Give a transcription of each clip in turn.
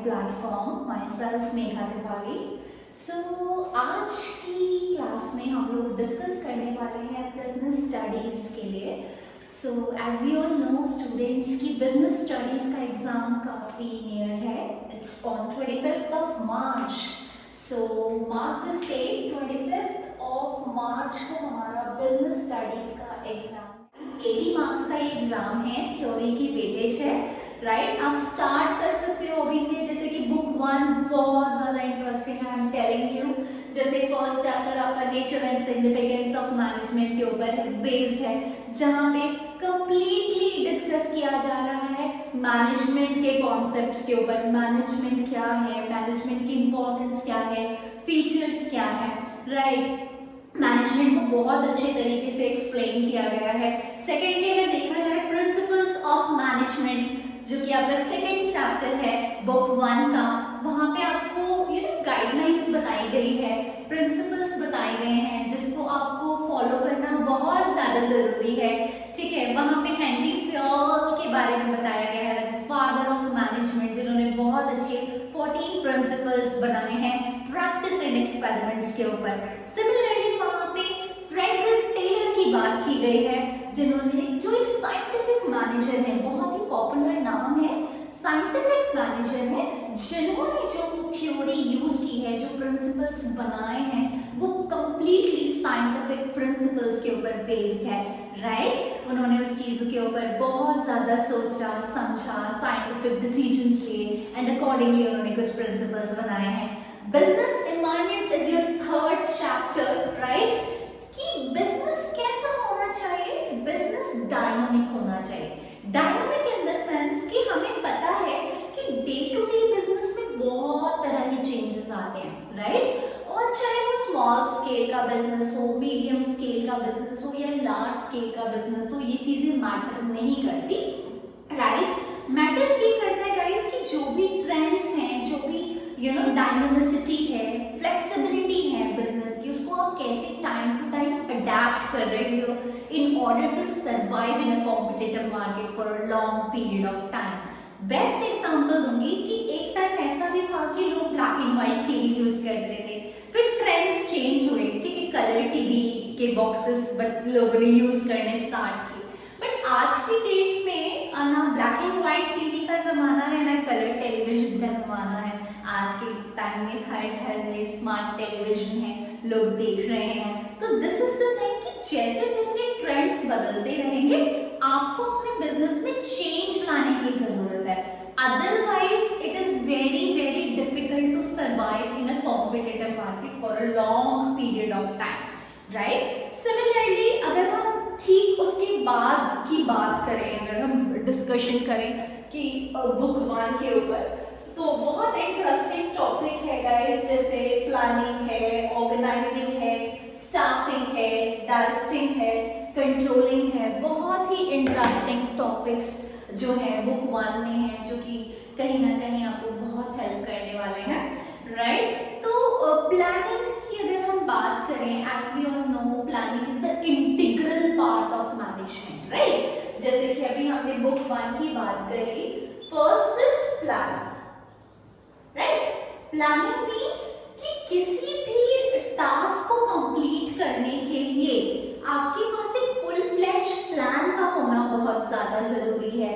platform, myself Megha Tiwari. So आज की class में हम लोग डिस्कस करने वाले हैं बिजनेस स्टडीज़ के लिए. So as we all know, students की बिजनेस स्टडीज़ का एग्ज़ाम काफ़ी नियर है. It's on 25th of March. So mark this date, 25th of March को हमारा बिजनेस स्टडीज़ का एग्ज़ाम. 80 मार्क्स का ये एग्ज़ाम है, थ्योरी की वेटेज है. राइट, आप स्टार्ट कर सकते हो अभी से. जैसे कि बुक 1 बहुत ज़्यादा इंटरेस्टिंग है, आई एम टेलिंग यू. जैसे फर्स्ट चैप्टर आपका nature and significance of management के ऊपर बेस्ड है, जहाँ पे कंप्लीटली डिस्कस किया जा रहा है मैनेजमेंट के कॉन्सेप्ट्स के ऊपर. मैनेजमेंट क्या है, मैनेजमेंट की इंपॉर्टेंस क्या है, फीचर्स क्या है. राइट, मैनेजमेंट को बहुत अच्छे तरीके से एक्सप्लेन किया गया है. सेकेंडली अगर देखा जाए प्रिंसिपल्स ऑफ मैनेजमेंट, जो कि आपका सेकेंड चैप्टर है बुक 1 का, वहाँ पे आपको गाइडलाइंस बताई गई है, प्रिंसिपल्स बताए गए हैं जिसको आपको फॉलो करना बहुत ज़्यादा ज़रूरी है. ठीक है, वहाँ पे हेनरी फ्योल के बारे में बताया गया है, फादर ऑफ मैनेजमेंट, जिन्होंने बहुत अच्छे 14 प्रिंसिपल्स बनाए हैं प्रैक्टिस एंड एक्सपेरिमेंट्स के ऊपर. सिमिलरली वहाँ पे फ्रेडरिक टेलर की बात की गई है, जिन्होंने जो एक साइंटिफिक मैनेजर है, बहुत ही पॉपुलर नाम है, साइंटिफिक मैनेजर है, जिन्होंने जो थ्योरी यूज की है, जो प्रिंसिपल्स बनाए हैं, वो कंप्लीटली साइंटिफिक प्रिंसिपल्स के ऊपर बेस्ड है. राइट, उन्होंने उस चीज़ों के ऊपर बहुत ज़्यादा सोचा, समझा, साइंटिफिक डिसीजंस लिए एंड अकॉर्डिंगली उन्होंने कुछ प्रिंसिपल्स बनाए हैं. Business environment is your third chapter. Right, कि बिजनेस कैसा होना चाहिए, बिजनेस डायनामिक होना चाहिए. डायनामिक इन द सेंस कि हमें पता है कि डे टू डे बिजनेस में बहुत तरह के चेंजेस आते हैं. राइट, और चाहे वो स्मॉल स्केल का बिजनेस हो, मीडियम स्केल का बिजनेस हो या लार्ज स्केल का बिजनेस हो, ये चीजें मैटर नहीं करती. राइट, मैटर ये करता है गाइस कि जो भी ट्रेंड्स हैं, जो भी डायनामिसिटी है, फ्लेक्सिबिलिटी है बिजनेस की, उसको आप कैसे टाइम टू टाइम अडेप्ट कर रहे हो in order to survive in a competitive market for a long period of time. Best example दूंगी कि एक टाइम ऐसा भी था कि लोग black and white TV use करते थे, फिर ट्रेंड्स चेंज हुए. ठीक है, कलर टीवी के बॉक्सेस लोगों ने यूज करने स्टार्ट किए. बट आज की डेट में ना ब्लैक एंड व्हाइट टीवी का जमाना है, ना कलर टेलीविजन का जमाना है. आज के टाइम में हर घर में स्मार्ट टेलीविजन है, लोग देख रहे हैं. तो दिस इज द थिंग कि जैसे जैसे ट्रेंड्स बदलते रहेंगे, आपको अपने बिजनेस में चेंज लाने की जरूरत है. Otherwise it is very very difficult to survive in a competitive market for a long period of time. Right, similarly अगर हम ठीक उसके बाद की बात करें, अगर हम डिस्कशन करें कि बुक 1 के ऊपर, तो बहुत इंटरेस्टिंग टॉपिक है गाइस. जैसे प्लानिंग है, ऑर्गेनाइजिंग है, स्टाफिंग है, डायरेक्टिंग है, कंट्रोलिंग है. बहुत ही इंटरेस्टिंग टॉपिक्स जो है बुक 1 में है, जो कि कहीं ना कहीं आपको बहुत हेल्प करने वाले हैं. राइट, तो प्लानिंग की अगर हम बात करें, as we all know, planning is the integral part of management. Right, जैसे कि अभी हमने बुक 1 की बात करी, first is planning. Right, planning means कि किसी भी टास्क को कंप्लीट करने के लिए आपके पास एक फुल फ्लैश प्लान का होना बहुत ज्यादा जरूरी है.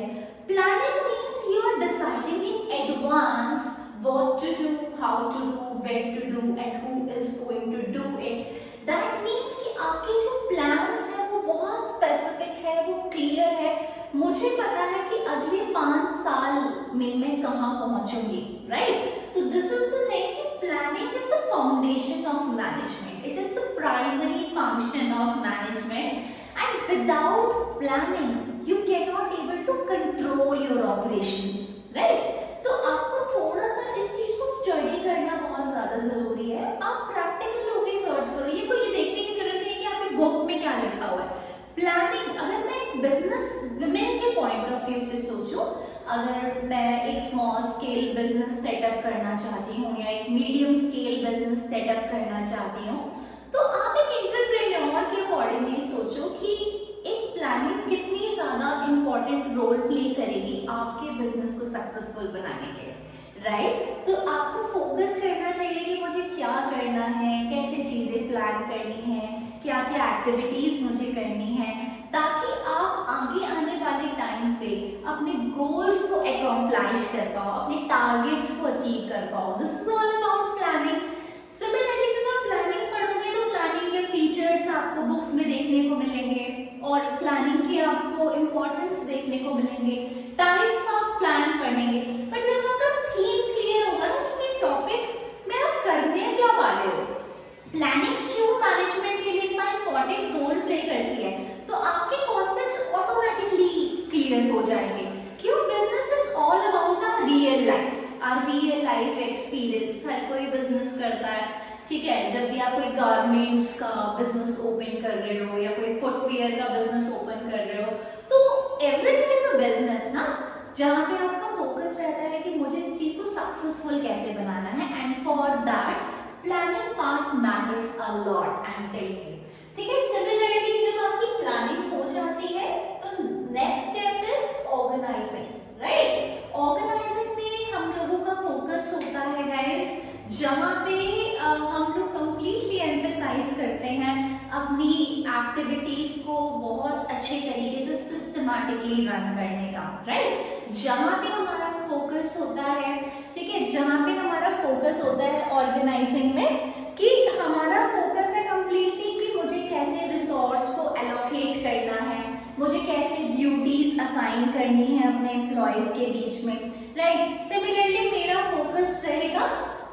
Planning means you are deciding in advance what to do, how to do, when to do and who is going to do it. That means कि आपके जो plans है वो बहुत specific है, वो clear है. मुझे पता है कि अगले 5 साल में मैं कहाँ पहुँचूंगी. Right? तो this is the thing कि planning is the foundation of management. It is the primary function of management. And without planning, you cannot able to control your operations. Right? तो आपको थोड़ा सा इस चीज को स्टडी करना बहुत ज्यादा जरूरी है. आप प्रैक्टिकल होके सर्च करो, ये कोई ये देखने की जरूरत नहीं है कि आपकी बुक में क्या लिखा हुआ है. प्लानिंग, अगर मैं एक बिजनेस वुमेन के पॉइंट ऑफ व्यू से सोचूं, अगर मैं एक स्मॉल स्केल बिजनेस सेटअप करना चाहती हूँ या एक मीडियम स्केल बिजनेस सेटअप करना चाहती हूँ, तो आप एक एंटरप्रेन्योर के अकॉर्डिंगली सोचो कि एक प्लानिंग कितनी ज्यादा इंपॉर्टेंट रोल प्ले करेगी आपके बिजनेस को सक्सेसफुल बनाने के लिए. राइट। तो आपको फोकस करना चाहिए कि मुझे क्या करना है, कैसे चीजें प्लान करनी है, क्या क्या एक्टिविटीज मुझे करनी है, ताकि आप आगे आने वाले टाइम पे अपने गोल्स को अकॉम्प्लिश कर पाओ, अपने टारगेट्स को अचीव कर पाओ। This is all about planning. Similarly जब आप प्लानिंग पढ़ोगे तो प्लानिंग के फीचर्स आपको बुक्स में देखने को मिलेंगे और प्लानिंग के आपको इम्पोर्टेंस देखने को मिलेंगे, टाइप्स ऑफ प्लान पढ़ेंगे। पर जब आपका थीम क्लियर होगा ना कि टॉपिक में आप करने क्या वाले हो, प्लानिंग क्यों मैनेजमेंट के लिए इतना इंपॉर्टेंट रोल प्ले करती है, तो आपके कॉन्सेप्ट्स ऑटोमेटिकली क्लियर हो जाएंगे। क्यों? Business is all about our real life experience. हर कोई बिजनेस करता है, ठीक है। जब भी आप कोई गारमेंट्स का बिजनेस ओपन कर रहे हो या कोई फुटवेयर का बिजनेस ओपन कर रहे हो, तो एवरीथिंग इज अ बिजनेस ना, जहाँ पे आपका फोकस रहता है कि मुझे इस चीज को सक्सेसफुल कैसे बनाना है, and for that planning part matters a lot, I am telling you, ठीक है। सिमिलरली जब आपकी प्लानिंग हो जाती है तो next step is organising, right. Organising में हम लोगों का फोकस होता है गाइस, जहाँ पे हम लोग कंप्लीटली एम्फेसाइज करते हैं अपनी एक्टिविटीज को बहुत अच्छे तरीके से सिस्टमैटिकली रन करने का, राइट। जहाँ पे हमारा फोकस होता है, ठीक है, जहाँ पे हमारा फोकस होता है ऑर्गेनाइजिंग में, कि हमारा फोकस है कंप्लीटली कि मुझे कैसे रिसोर्स को एलोकेट करना है, मुझे कैसे ड्यूटीज असाइन करनी है अपने एम्प्लॉयज के बीच में, राइट। सिमिलरली मेरा फोकस रहेगा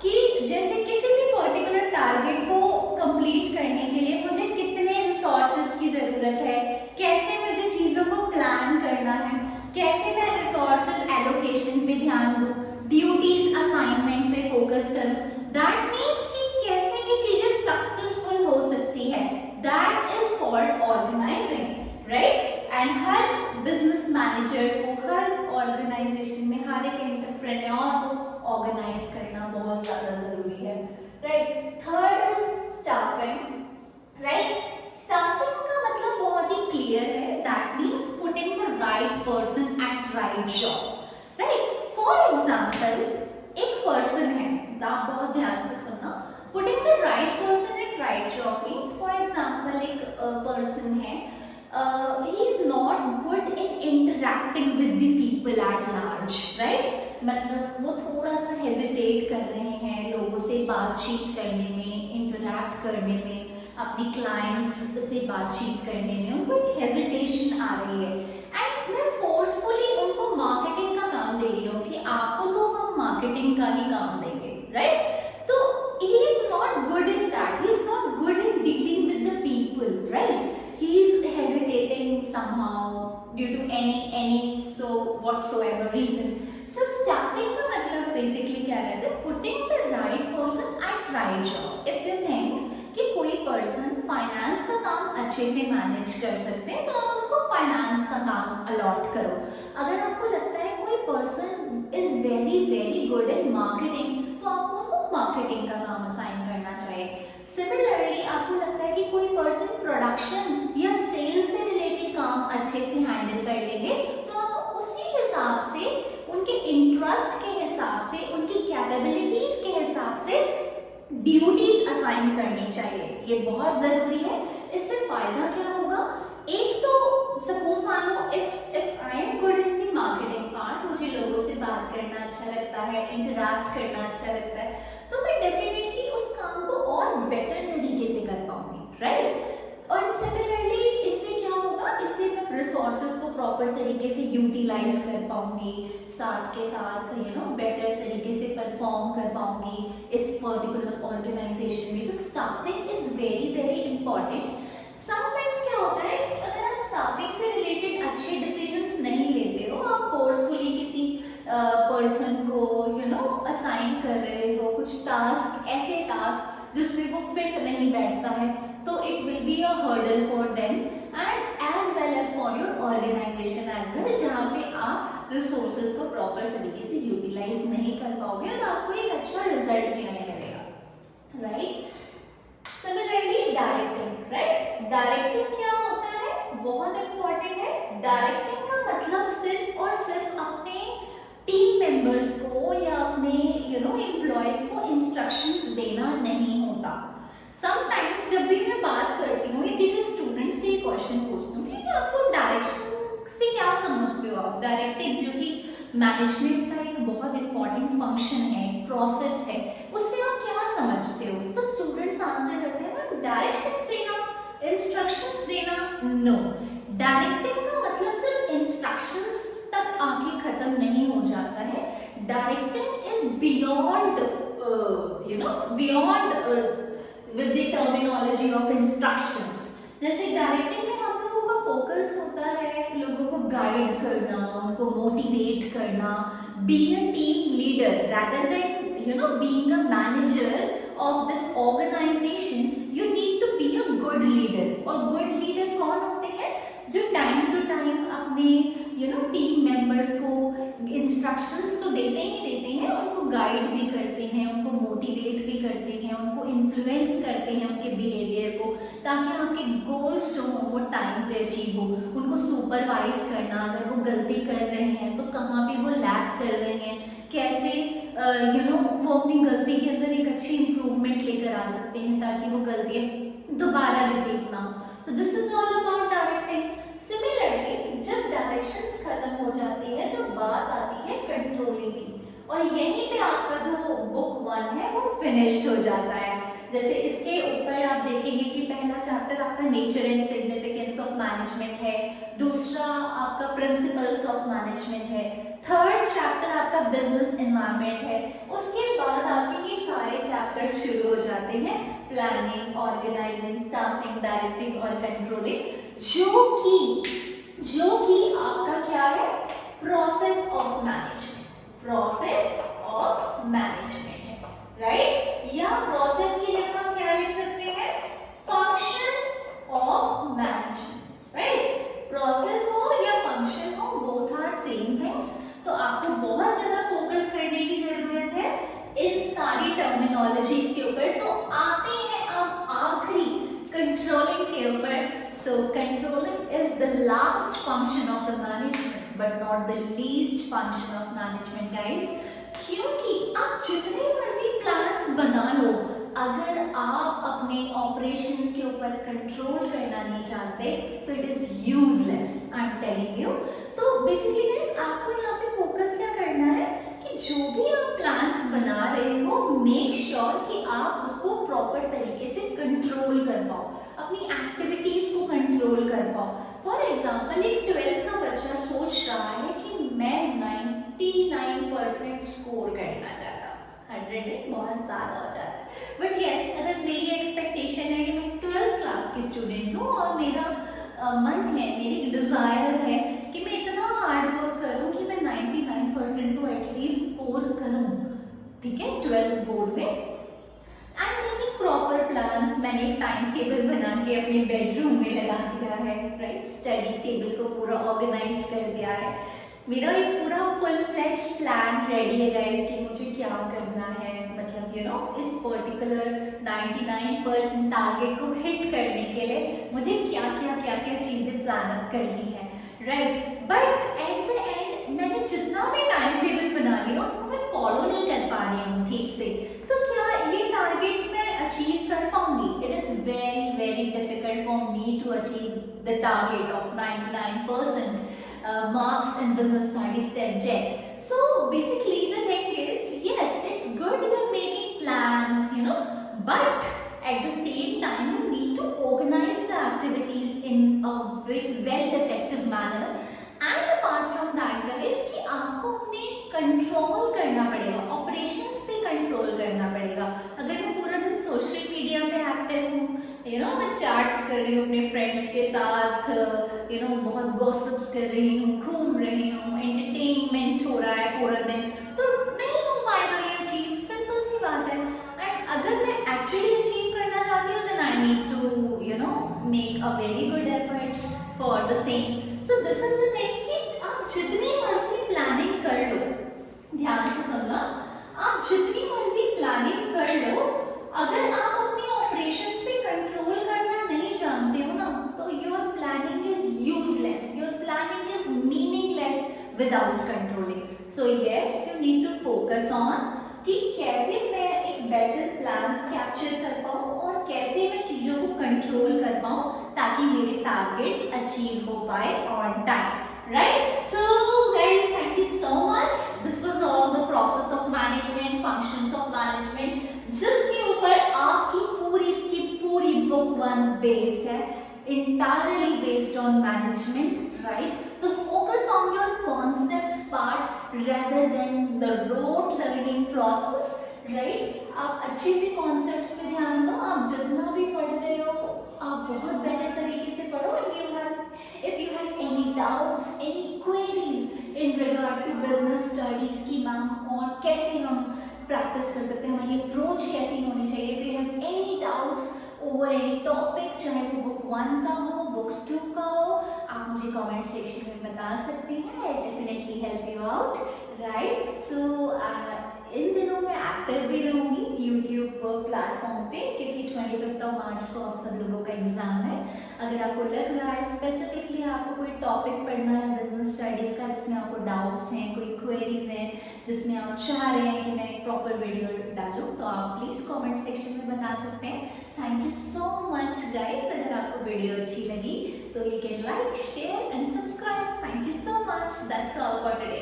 कि जैसे किसी भी पर्टिकुलर टारगेट को कंप्लीट करने के लिए मुझे कितने रिसोर्सेज की जरूरत है, कैसे मुझे चीजों को प्लान करना है, कैसे मैं रिसोर्सेज एलोकेशन पे ध्यान दूं, ड्यूटीज असाइनमेंट पे फोकस करूं। दैट मीन्स कि कैसे ये चीजें सक्सेसफुल हो सकती है, that is called organising, right. And हर बिजनेस मैनेजर को, हर ऑर्गेनाइजेशन में, हर एक एंटरप्रेन्योर को ऑर्गेनाइज करना बहुत ज्यादा जरूरी है, right. Third is staffing, right. Staffing का मतलब बहुत ही क्लियर है, that means putting the right person at right job, right. For example एक पर्सन है, आप बहुत ध्यान से सुनना, putting the right person at right job means, for example एक पर्सन है, he is not good in interacting with the people at large, right? मतलब वो थोड़ा सा हेजिटेट कर रहे हैं लोगों से बातचीत करने में, इंटरैक्ट करने में, अपनी क्लाइंट्स से बातचीत करने में उनको एक हेजिटेशन आ रही है, एंड मैं फोर्सफुली उनको मार्केटिंग का काम दे रही हूँ कि आपको तो हम मार्केटिंग का ही काम देंगे, राइट। तो he is not good in that, he is not good in dealing with the people, right? He is hesitating somehow due to any so whatsoever reason. So staffing का मतलब basically क्या रहता है, putting the right person at right job. If you think कि कोई person finance का काम अच्छे से मैनेज कर सकते हैं तो आप उनको फाइनेंस का काम अलॉट करो। अगर आपको लगता है कोई person is very good in marketing तो आपको उनको मार्केटिंग का काम असाइन करना चाहिए। सिमिलरली आपको लगता है कि कोई पर्सन प्रोडक्शन या सेल से रिलेटेड काम अच्छे से हैंडल कर लेंगे तो आपको उसी हिसाब से, उनके इंटरेस्ट के हिसाब से, उनकी कैपेबिलिटीज के हिसाब से ड्यूटीज असाइन करनी चाहिए। ये बहुत जरूरी है। इससे फायदा क्या होगा, एक तो सपोज मान लो if I am good in the marketing part, मुझे लोगों से बात करना अच्छा लगता है, इंटरैक्ट करना अच्छा लगता है, तो मैं डेफिनेटली उस काम को और बेटर तरीके से कर पाऊंगी, राइट। और सिमिलरली इससे क्या होगा, इससे मैं रिसोर्सेज को प्रॉपर तरीके से यूटिलाइज कर पाऊंगी, साथ के साथ बेटर तरीके से परफॉर्म कर पाऊंगी इस पर्टिकुलर ऑर्गेनाइजेशन में। तो staffing is very important. Sometimes क्या होता है कि अगर आप स्टाफिंग से रिलेटेड अच्छे डिसीजंस नहीं लेते हो, आप फोर्सफुली किसी पर्सन को असाइन कर रहे हो कुछ टास्क, ऐसे टास्क जिसमें वो फिट नहीं बैठता है, तो it will be a hurdle for them and as well as for your organisation as well, जहाँ पे आप रिसोर्सेज को प्रॉपर तरीके से यूटिलाइज नहीं कर पाओगे और आपको एक अच्छा रिजल्ट भी नहीं मिलेगा, right. Similarly directing, right. Directing क्या होता है, बहुत इंपॉर्टेंट है। डायरेक्टिंग का मतलब सिर्फ और सिर्फ अपने टीम मेंबर्स को या अपने एम्प्लॉयज को इंस्ट्रक्शंस देना नहीं होता। समटाइम्स जब भी मैं बात करती हूँ या किसी स्टूडेंट से क्वेश्चन पूछती हूँ कि आपको डायरेक्शन से क्या समझते हो आप, डायरेक्टिंग जो कि मैनेजमेंट का एक बहुत इंपॉर्टेंट फंक्शन है, प्रोसेस है, उससे आप क्या समझते हो? तो स्टूडेंट्स आंसर करते हैं मैम डायरेक्शंस देना, इंस्ट्रक्शंस देना। नो, डायरेक्टिंग का मतलब सिर्फ इंस्ट्रक्शंस तक आके खत्म नहीं हो जाता है। Directing is beyond beyond with the terminology of instructions. जैसे डायरेक्टिंग में हम लोगों का फोकस होता है लोगों को गाइड करना, उनको मोटिवेट करना, be a team leader rather than being a manager of this organization, you need to be a good leader। और good leader कौन होते हैं? जो टाइम टू टाइम अपने टीम मेंबर्स को इंस्ट्रक्शंस तो देते हैं, उनको गाइड भी करते हैं, उनको मोटिवेट भी करते हैं, उनको इन्फ्लुएंस करते हैं उनके बिहेवियर को, ताकि आपके गोल्स जो हो वो टाइम पे अचीव हो। उनको सुपरवाइज करना, अगर वो गलती कर रहे हैं तो कहाँ पे वो लैग कर रहे हैं, कैसे वो अपनी गलती के अंदर एक अच्छी इंप्रूवमेंट लेकर आ सकते हैं ताकि वो गलतियाँ दोबारा रिपीट ना हो। तो this is all about directing. Similarly जब डायरेक्शंस खत्म हो जाती है तो बात आती है कंट्रोलिंग की, और यहीं पे आपका जो बुक 1 है वो फिनिश हो जाता है। जैसे इसके ऊपर आप देखेंगे कि पहला चैप्टर आपका nature and significance of management है, दूसरा आपका प्रिंसिपल्स ऑफ मैनेजमेंट है, थर्ड चैप्टर आपका बिजनेस एनवायरनमेंट है। उसके बाद आपके ये सारे चैप्टर्स शुरू हो जाते हैं, प्लानिंग, ऑर्गेनाइजिंग, स्टाफिंग, डायरेक्टिंग और कंट्रोलिंग, जो कि आपका क्या है? Process of management, process of management है, राइट? या प्रोसेस की जगह हम क्या लिख सकते हैं? Functions of management, right? Process हो या फंक्शन हो, बोथ आर सेम थिंग्स। तो आपको बहुत ज्यादा फोकस करने की जरूरत है इन सारी टर्मिनोलॉजीज के ऊपर। तो आते हैं अब आखिरी कंट्रोलिंग के ऊपर। So controlling is the last function of the management, but not the least function of management, guys. क्योंकि आप जितने मर्जी प्लान्स बना लो, अगर आप अपने ऑपरेशंस के ऊपर कंट्रोल करना नहीं चाहते तो it is useless, I am telling you. तो बेसिकली गाइस आपको यहाँ पे फोकस क्या करना है कि जो भी आप प्लान्स बना रहे हो, मेक श्योर कि आप उसको प्रॉपर तरीके से कंट्रोल कर पाओ, अपनी एक्टिविटीज को कंट्रोल कर पाओ। फॉर एग्जाम्पल एक 12th का बच्चा सोच रहा है कि मैं 99% स्कोर करना चाहता हूँ, 100 में बहुत ज्यादा हो जाता है, बट यस अगर मेरी एक्सपेक्टेशन है कि मैं 12th क्लास की स्टूडेंट हूँ और मेरा मन है, मेरी डिजायर है कि मैं इतना हार्ड वर्क करूँ कि मैं 99% तो एटलीस्ट स्कोर करूँ, ठीक है, 12th बोर्ड में। I am making proper plans, मैंने एक टाइम टेबल बना के अपने बेडरूम में लगा दिया है, राइट? स्टडी टेबल को पूरा ऑर्गेनाइज कर दिया है, मेरा एक पूरा फुल फ्लैश प्लान रेडी है गाइस कि मुझे क्या करना है, मतलब इस पर्टिकुलर 99% टारगेट को हिट करने के लिए मुझे क्या क्या चीजें प्लान अप करनी है, right? But at the end मैंने जितना भी टाइम टेबल बना लिया उसको मैं फॉलो नहीं कर पा रही हूँ ठीक से, तो क्या ये टारगेट मैं अचीव कर पाऊंगी? It is very very difficult for me to achieve the target of 99% marks in business studies subject. So basically the thing is, yes, it's good you're making plans, but at the same time you need to organize the activities in a well effective manner. And apart from that guys कि आपको अपने control करना पड़ेगा, operations पे control करना पड़ेगा। अगर मैं पूरा दिन सोशल मीडिया पे एक्टिव हूँ, मैं चैट्स कर रही हूँ अपने फ्रेंड्स के साथ, बहुत गॉसिप्स कर रही हूँ, घूम रही हूँ, एंटरटेनमेंट हो रहा है पूरा दिन, तो नहीं हो पाएगा ये अचीव, सिंपल सी बात है। एंड अगर मैं एक्चुअली अचीव करना चाहती हूँ then I need to make a very good efforts for the same. So this is the thing कि आप जितनी मर्जी प्लानिंग कर लो, ध्यान से सुनना, आप जितनी मर्जी प्लानिंग कर लो, अगर आप अपनी ऑपरेशंस पे कंट्रोल करना नहीं जानते हो ना, तो your planning is useless, your planning is meaningless without controlling. So yes, you need to focus on कि कैसे मैं एक बेटर प्लान्स कैप्चर कर पाऊँ और कैसे मैं चीज़ों को कंट्रोल कर पाऊँ ताकि मेरे टारगेट्स अचीव हो पाए on time, right? So guys, thank you so much. This was all the process of management, functions of management, जिसके ऊपर आपकी पूरी बुक 1 बेस्ड है, entirely based on management, right? तो focus on your concepts part rather than the rote learning process, right? आप अच्छे से concepts पे ध्यान दो. आप जितना भी पढ़ रहे हो आप बहुत better तरीके से पढ़ो. And if you have any doubts, any queries in regard to business studies की मैम और कैसे हम प्रैक्टिस कर सकते हैं, हमारी अप्रोच कैसी होनी चाहिए, if you have any doubts over any topic, चाहे वो बुक 1 का हो, बुक 2 का हो, आप मुझे कमेंट सेक्शन में बता सकते हैं. I definitely help you out, right? So इन दिनों मैं एक्टिव भी रहूंगी यूट्यूब प्लेटफॉर्म पे, क्योंकि 25 मार्च को आप सब लोगों का एग्जाम है. अगर आपको लग रहा है स्पेसिफिकली आपको कोई टॉपिक पढ़ना है बिजनेस स्टडीज का जिसमें आपको डाउट्स हैं, कोई क्वेरीज हैं, जिसमें आप चाह रहे हैं कि मैं एक प्रॉपर वीडियो डालूं, तो आप प्लीज कमेंट सेक्शन में बता सकते हैं. Thank you so much guys. अगर आपको वीडियो अच्छी लगी तो you can like, share and subscribe. Thank you so much. That's all for today.